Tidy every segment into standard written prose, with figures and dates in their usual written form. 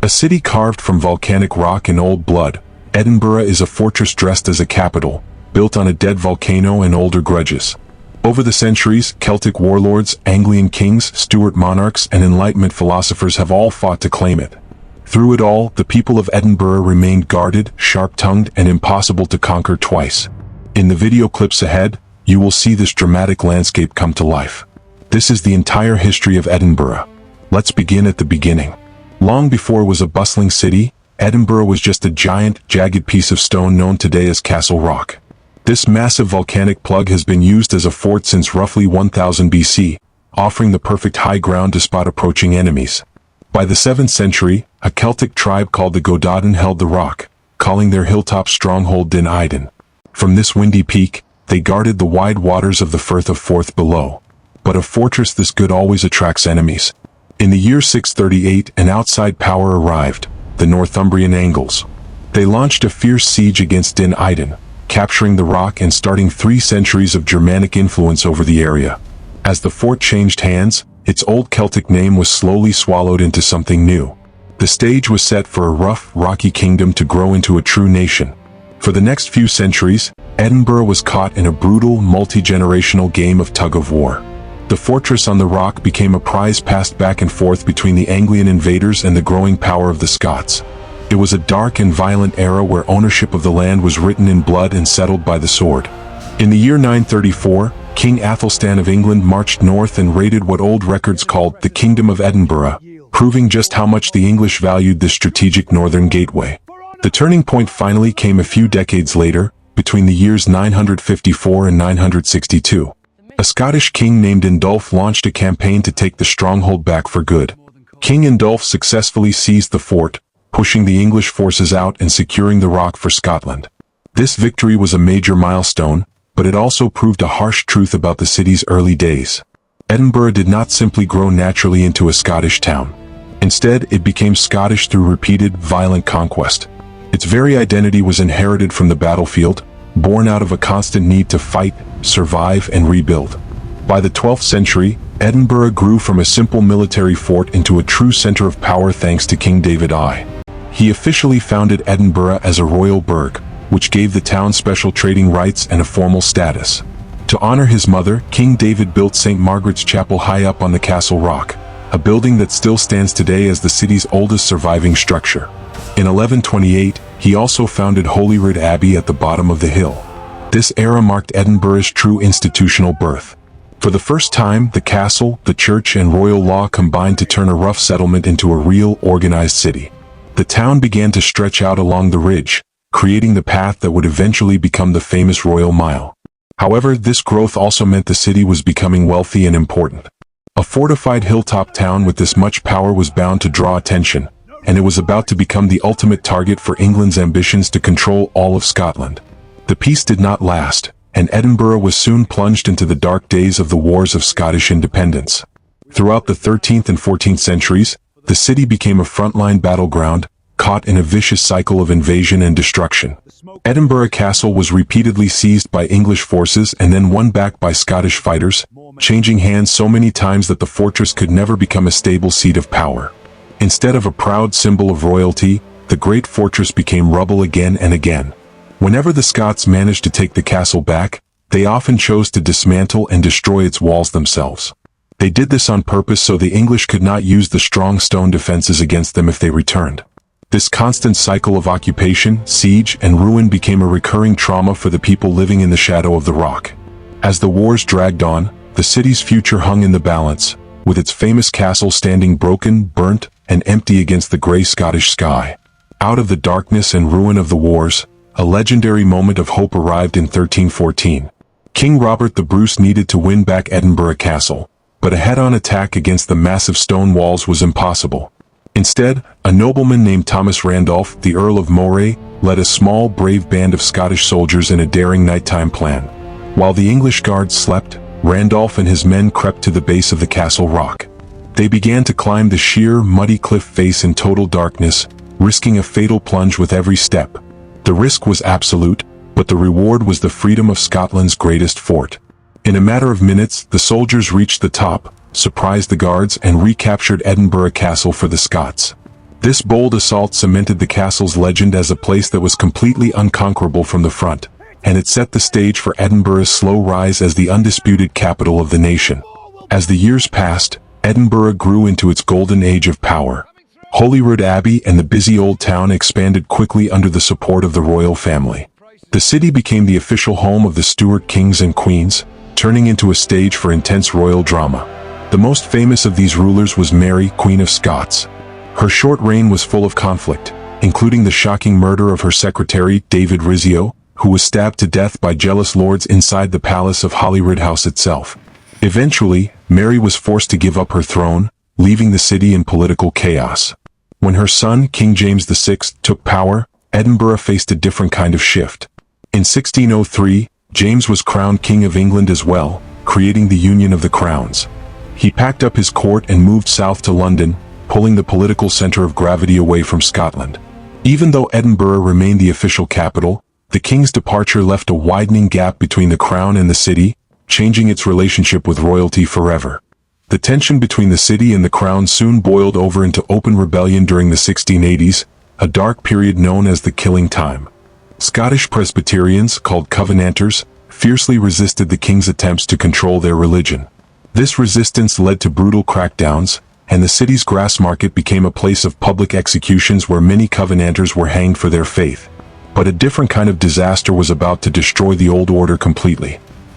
A city carved from volcanic rock and old blood, Edinburgh is a fortress dressed as a capital, built on a dead volcano and older grudges. Over the centuries, Celtic warlords, Anglian kings, Stuart monarchs, and Enlightenment philosophers have all fought to claim it. Through it all, the people of Edinburgh remained guarded, sharp-tongued, and impossible to conquer twice. In the video clips ahead, you will see this dramatic landscape come to life. This is the entire history of Edinburgh. Let's begin at the beginning. Long before it was a bustling city, Edinburgh was just a giant, jagged piece of stone known today as Castle Rock. This massive volcanic plug has been used as a fort since roughly 1000 BC, offering the perfect high ground to spot approaching enemies. By the 7th century, a Celtic tribe called the Godaden held the rock, calling their hilltop stronghold Din Iden. From this windy peak, they guarded the wide waters of the Firth of Forth below. But a fortress this good always attracts enemies. In the year 638, an outside power arrived, the Northumbrian Angles. They launched a fierce siege against Din Iden, capturing the rock and starting 3 centuries of Germanic influence over the area. As the fort changed hands, its old Celtic name was slowly swallowed into something new. The stage was set for a rough, rocky kingdom to grow into a true nation. For the next few centuries, Edinburgh was caught in a brutal, multi-generational game of tug-of-war. The fortress on the rock became a prize passed back and forth between the Anglian invaders and the growing power of the Scots. It was a dark and violent era where ownership of the land was written in blood and settled by the sword. In the year 934, King Athelstan of England marched north and raided what old records called the Kingdom of Edinburgh, proving just how much the English valued this strategic northern gateway. The turning point finally came a few decades later, between the years 954 and 962. A Scottish king named Indulf launched a campaign to take the stronghold back for good. King Indulf successfully seized the fort, pushing the English forces out and securing the rock for Scotland. This victory was a major milestone, but it also proved a harsh truth about the city's early days. Edinburgh did not simply grow naturally into a Scottish town. Instead, it became Scottish through repeated, violent conquest. Its very identity was inherited from the battlefield, born out of a constant need to fight, survive, and rebuild. By the 12th century, Edinburgh grew from a simple military fort into a true center of power thanks to King David I. He officially founded Edinburgh as a royal burgh, which gave the town special trading rights and a formal status. To honor his mother, King David built St. Margaret's Chapel high up on the Castle Rock, a building that still stands today as the city's oldest surviving structure. In 1128, he also founded Holyrood Abbey at the bottom of the hill. This era marked Edinburgh's true institutional birth. For the first time, the castle, the church, and royal law combined to turn a rough settlement into a real, organized city. The town began to stretch out along the ridge, creating the path that would eventually become the famous Royal Mile. However, this growth also meant the city was becoming wealthy and important. A fortified hilltop town with this much power was bound to draw attention, and it was about to become the ultimate target for England's ambitions to control all of Scotland. The peace did not last, and Edinburgh was soon plunged into the dark days of the Wars of Scottish Independence. Throughout the 13th and 14th centuries, the city became a frontline battleground, caught in a vicious cycle of invasion and destruction. Edinburgh Castle was repeatedly seized by English forces and then won back by Scottish fighters, changing hands so many times that the fortress could never become a stable seat of power. Instead of a proud symbol of royalty, the great fortress became rubble again and again. Whenever the Scots managed to take the castle back, they often chose to dismantle and destroy its walls themselves. They did this on purpose so the English could not use the strong stone defenses against them if they returned. This constant cycle of occupation, siege, and ruin became a recurring trauma for the people living in the shadow of the rock. As the wars dragged on, the city's future hung in the balance, with its famous castle standing broken, burnt, and empty against the gray Scottish sky. Out of the darkness and ruin of the wars, a legendary moment of hope arrived in 1314. King Robert the Bruce needed to win back Edinburgh Castle, but a head-on attack against the massive stone walls was impossible. Instead, a nobleman named Thomas Randolph, the Earl of Moray, led a small, brave band of Scottish soldiers in a daring nighttime plan. While the English guards slept, Randolph and his men crept to the base of the castle rock. They began to climb the sheer, muddy cliff face in total darkness, risking a fatal plunge with every step. The risk was absolute, but the reward was the freedom of Scotland's greatest fort. In a matter of minutes, the soldiers reached the top, surprised the guards, and recaptured Edinburgh Castle for the Scots. This bold assault cemented the castle's legend as a place that was completely unconquerable from the front, and it set the stage for Edinburgh's slow rise as the undisputed capital of the nation. As the years passed, Edinburgh grew into its golden age of power. Holyrood Abbey and the busy old town expanded quickly under the support of the royal family. The city became the official home of the Stuart kings and queens, turning into a stage for intense royal drama. The most famous of these rulers was Mary, Queen of Scots. Her short reign was full of conflict, including the shocking murder of her secretary, David Rizzio, who was stabbed to death by jealous lords inside the palace of Holyrood House itself. Eventually, Mary was forced to give up her throne, leaving the city in political chaos. When her son, King James VI, took power, Edinburgh faced a different kind of shift. In 1603, James was crowned King of England as well, creating the Union of the Crowns. He packed up his court and moved south to London, pulling the political center of gravity away from Scotland. Even though Edinburgh remained the official capital, the king's departure left a widening gap between the crown and the city, changing its relationship with royalty forever. The tension between the city and the crown soon boiled over into open rebellion during the 1680s, a dark period known as the Killing Time. Scottish Presbyterians, called Covenanters, fiercely resisted the king's attempts to control their religion. This resistance led to brutal crackdowns, and the city's grass market became a place of public executions where many Covenanters were hanged for their faith. But a different kind of disaster was about to destroy the old order completely.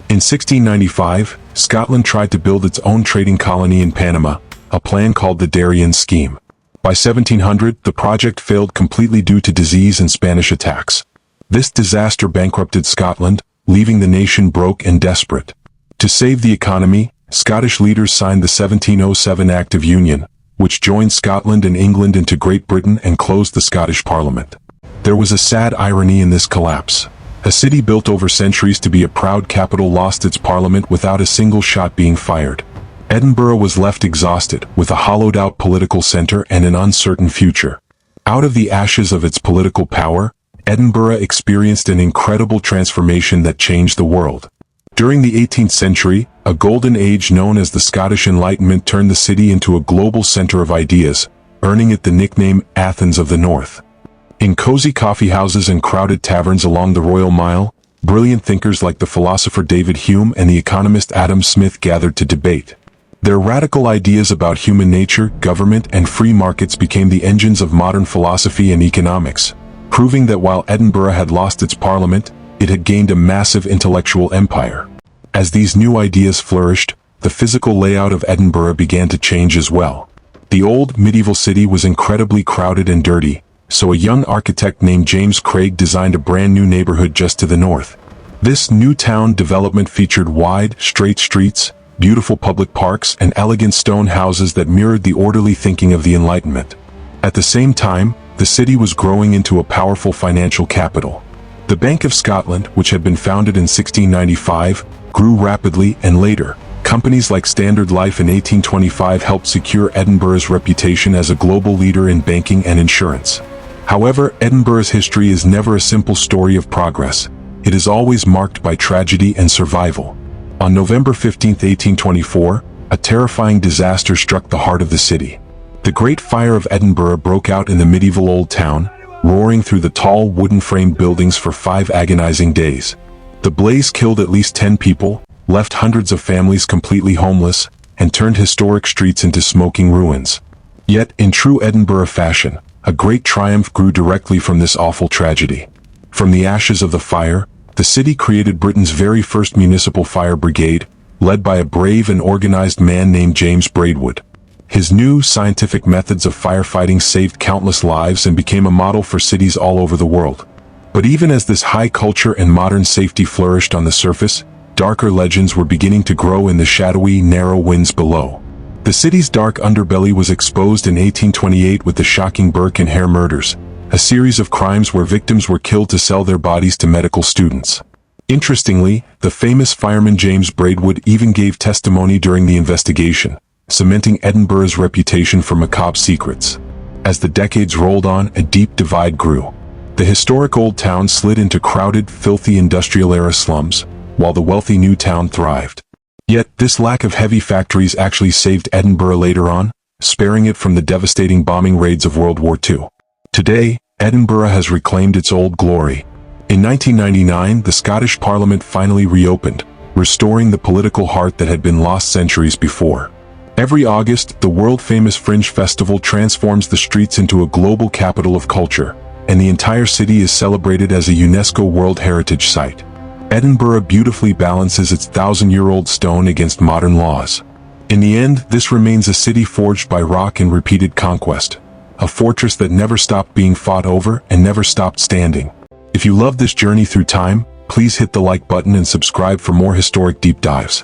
In 1695, Scotland tried to build its own trading colony in Panama, a plan called the Darien Scheme. By 1700, the project failed completely due to disease and Spanish attacks. This disaster bankrupted Scotland, leaving the nation broke and desperate. To save the economy, Scottish leaders signed the 1707 Act of Union, which joined Scotland and England into Great Britain and closed the Scottish Parliament. There was a sad irony in this collapse. A city built over centuries to be a proud capital lost its parliament without a single shot being fired. Edinburgh was left exhausted, with a hollowed-out political center and an uncertain future. Out of the ashes of its political power, Edinburgh experienced an incredible transformation that changed the world. During the 18th century, a golden age known as the Scottish Enlightenment turned the city into a global center of ideas, earning it the nickname Athens of the North. In cozy coffee houses and crowded taverns along the Royal Mile, brilliant thinkers like the philosopher David Hume and the economist Adam Smith gathered to debate. Their radical ideas about human nature, government, and free markets became the engines of modern philosophy and economics, proving that while Edinburgh had lost its parliament, it had gained a massive intellectual empire. As these new ideas flourished, the physical layout of Edinburgh began to change as well. The old medieval city was incredibly crowded and dirty, so a young architect named James Craig designed a brand new neighborhood just to the north. This new town development featured wide, straight streets, beautiful public parks, and elegant stone houses that mirrored the orderly thinking of the Enlightenment. At the same time, the city was growing into a powerful financial capital. The Bank of Scotland, which had been founded in 1695, grew rapidly, and later, companies like Standard Life in 1825 helped secure Edinburgh's reputation as a global leader in banking and insurance. However, Edinburgh's history is never a simple story of progress. It is always marked by tragedy and survival. On November 15, 1824, a terrifying disaster struck the heart of the city. The Great Fire of Edinburgh broke out in the medieval old town, roaring through the tall wooden-framed buildings for 5 agonizing days. The blaze killed at least 10 people, left hundreds of families completely homeless, and turned historic streets into smoking ruins. Yet, in true Edinburgh fashion, a great triumph grew directly from this awful tragedy. From the ashes of the fire, the city created Britain's very first municipal fire brigade, led by a brave and organized man named James Braidwood. His new, scientific methods of firefighting saved countless lives and became a model for cities all over the world. But even as this high culture and modern safety flourished on the surface, darker legends were beginning to grow in the shadowy, narrow winds below. The city's dark underbelly was exposed in 1828 with the shocking Burke and Hare murders, a series of crimes where victims were killed to sell their bodies to medical students. Interestingly, the famous fireman James Braidwood even gave testimony during the investigation, cementing Edinburgh's reputation for macabre secrets. As the decades rolled on, a deep divide grew. The historic old town slid into crowded, filthy industrial-era slums, while the wealthy new town thrived. Yet, this lack of heavy factories actually saved Edinburgh later on. sparing it from the devastating bombing raids of World War II. Today, Edinburgh has reclaimed its old glory. In 1999, the Scottish Parliament finally reopened, restoring the political heart that had been lost centuries before. Every August, the world-famous Fringe Festival transforms the streets into a global capital of culture, and the entire city is celebrated as a UNESCO World Heritage Site. Edinburgh beautifully balances its thousand-year-old stone against modern laws. In the end, this remains a city forged by rock and repeated conquest, a fortress that never stopped being fought over and never stopped standing. If you love this journey through time, please hit the like button and subscribe for more historic deep dives.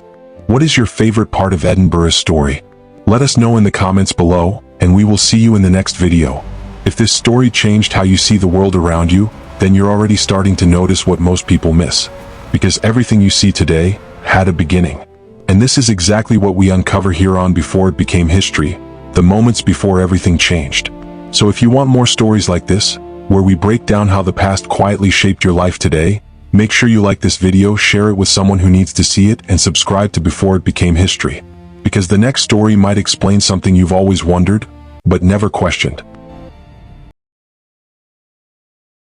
What is your favorite part of Edinburgh's story? Let us know in the comments below, and we will see you in the next video. If this story changed how you see the world around you, then you're already starting to notice what most people miss. Because everything you see today had a beginning. And this is exactly what we uncover here on Before It Became History, the moments before everything changed. So if you want more stories like this, where we break down how the past quietly shaped your life today, make sure you like this video, share it with someone who needs to see it, and subscribe to Before It Became History. Because the next story might explain something you've always wondered, but never questioned.